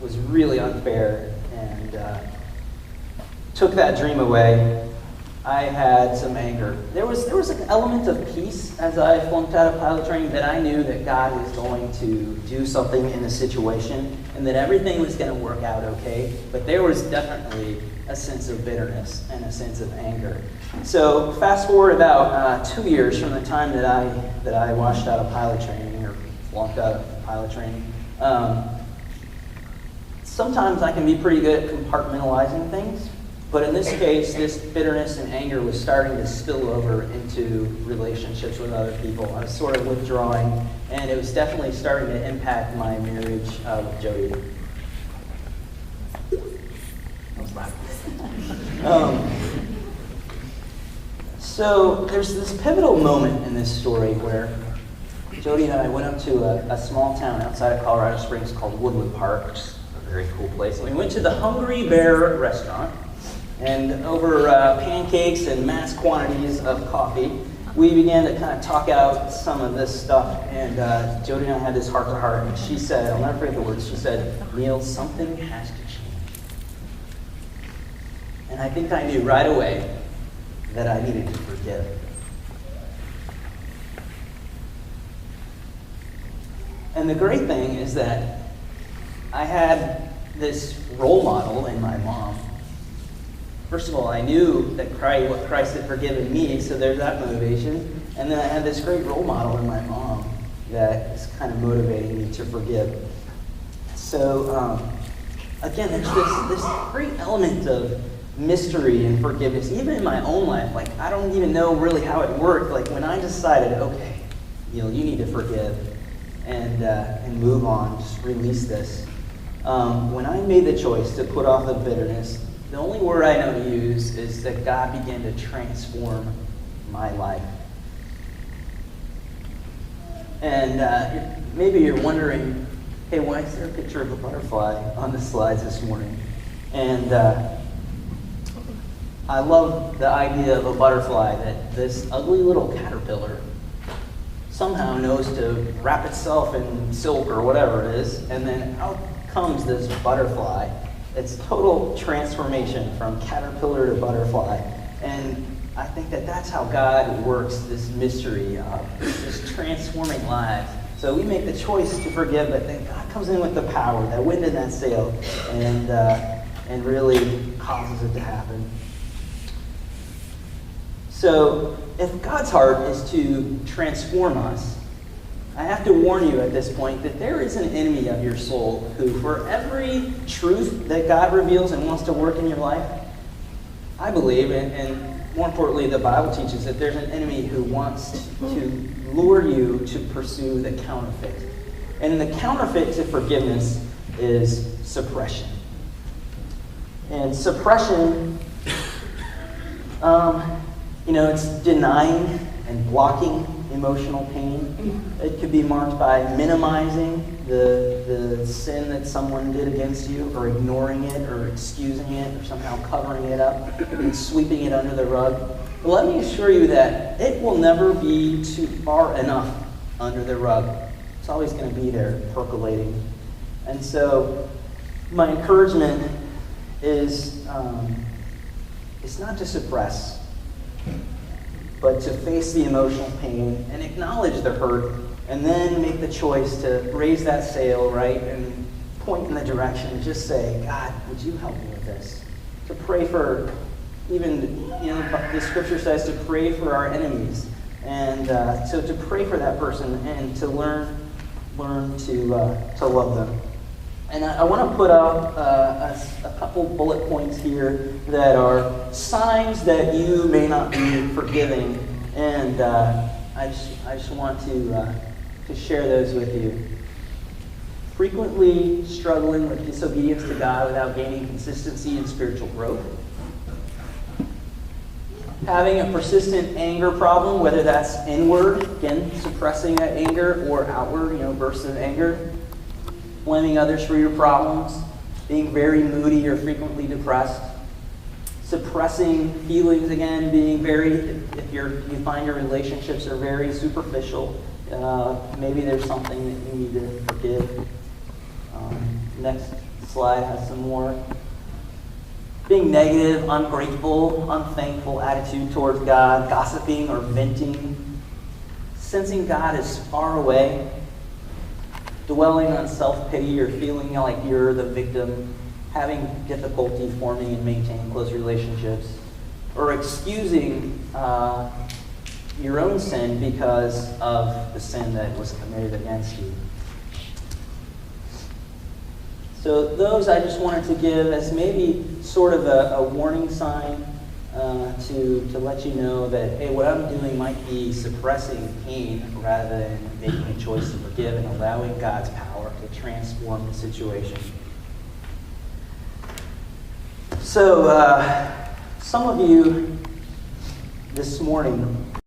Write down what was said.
was really unfair and took that dream away, I had some anger. There was an element of peace as I flunked out of pilot training, that I knew that God was going to do something in the situation and that everything was going to work out okay. But there was definitely a sense of bitterness and a sense of anger. So fast forward about 2 years from the time that I washed out of pilot training or flunked out of pilot training. Sometimes I can be pretty good at compartmentalizing things. But in this case, this bitterness and anger was starting to spill over into relationships with other people. I was sort of withdrawing, and it was definitely starting to impact my marriage with Jody. So there's this pivotal moment in this story where Jody and I went up to a small town outside of Colorado Springs called Woodland Park, which is a very cool place. And we went to the Hungry Bear restaurant. And over pancakes and mass quantities of coffee, we began to kind of talk out some of this stuff. And Jody and I had this heart-to-heart, and she said, I'll never forget the words, she said, "Neil, something has to change." And I think I knew right away that I needed to forgive. And the great thing is that I had this role model in my mom. First of all, I knew that what Christ had forgiven me, so there's that motivation. And then I had this great role model in my mom that is kind of motivating me to forgive. So, again, there's this great element of mystery and forgiveness, even in my own life. Like, I don't even know really how it worked. Like, when I decided, okay, you need to forgive and move on, just release this. When I made the choice to put off the bitterness, the only word I know to use is that God began to transform my life. And maybe you're wondering, hey, why is there a picture of a butterfly on the slides this morning? And I love the idea of a butterfly, that this ugly little caterpillar somehow knows to wrap itself in silk or whatever it is, and then out comes this butterfly. It's total transformation from caterpillar to butterfly. And I think that that's how God works this mystery of just transforming lives. So we make the choice to forgive, but then God comes in with the power, that wind in that sail, and really causes it to happen. So if God's heart is to transform us, I have to warn you at this point that there is an enemy of your soul who, for every truth that God reveals and wants to work in your life, I believe, and more importantly, the Bible teaches that there's an enemy who wants to lure you to pursue the counterfeit. And the counterfeit to forgiveness is suppression. And suppression, it's denying and blocking emotional pain. It could be marked by minimizing the sin that someone did against you, or ignoring it, or excusing it, or somehow covering it up and sweeping it under the rug. But let me assure you that it will never be too far enough under the rug. It's always going to be there, percolating. And so my encouragement is it's not to suppress, but to face the emotional pain and acknowledge the hurt, and then make the choice to raise that sail, right, and point in the direction and just say, God, would you help me with this? To pray for, even, the scripture says to pray for our enemies. And so to pray for that person and to learn to love them. And I want to put up a couple bullet points here that are signs that you may not be forgiving, and I just want to share those with you. Frequently struggling with disobedience to God without gaining consistency in spiritual growth. Having a persistent anger problem, whether that's inward, again, suppressing that anger, or outward, bursts of anger. Blaming others for your problems, being very moody or frequently depressed, suppressing feelings, again, being if you find your relationships are very superficial, maybe there's something that you need to forgive. Next slide has some more. Being negative, ungrateful, unthankful attitude towards God, gossiping or venting, sensing God is far away, dwelling on self-pity or feeling like you're the victim, having difficulty forming and maintaining close relationships, or excusing your own sin because of the sin that was committed against you. So those I just wanted to give as maybe sort of a warning sign to let you know that, hey, what I'm doing might be suppressing pain rather than making a choice to forgive and allowing God's power to transform the situation. So some of you this morning